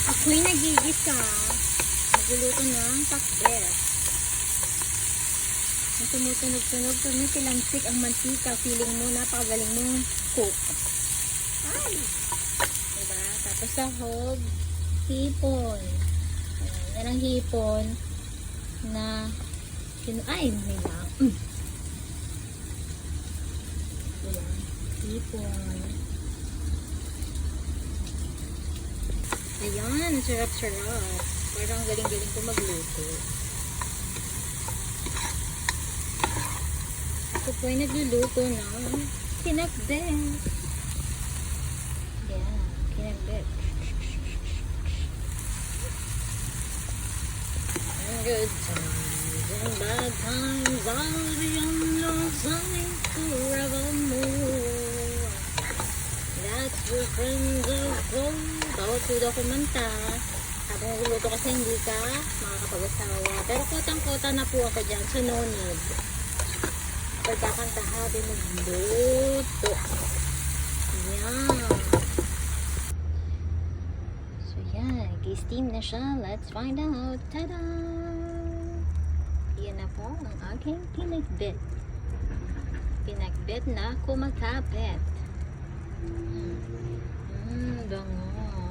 Ako'y nagigisa. Nagluluto ng pakbet. Ang tumutunog-tunog, tumikilamsik ang mantika. Feeling mo, napakagaling mong cook. Ay! Diba? Tapos sahog, hipon. Ayan, yan ang hipon na ay, may lang. Diba? Hipon. Ayan, sarap-sarap. Parang galing-galing ko magluto. Ako po ay nagluluto ng kinakbet. Ayan, kinakbet. And good times and bad times, I'll be on your side forevermore. That's the friends of gold. Bawat food ako manta. Habang nagluluto kasi hindi ka makakapag-asawa. Pero kotang-kota na po ako dyan. So no need. Pagkakanta habang nagluluto. Yan. So yan. Steam na siya. Let's find out. Tada! Yan na po ang aking pinakbet. Pinakbet na kumakapet. Bango.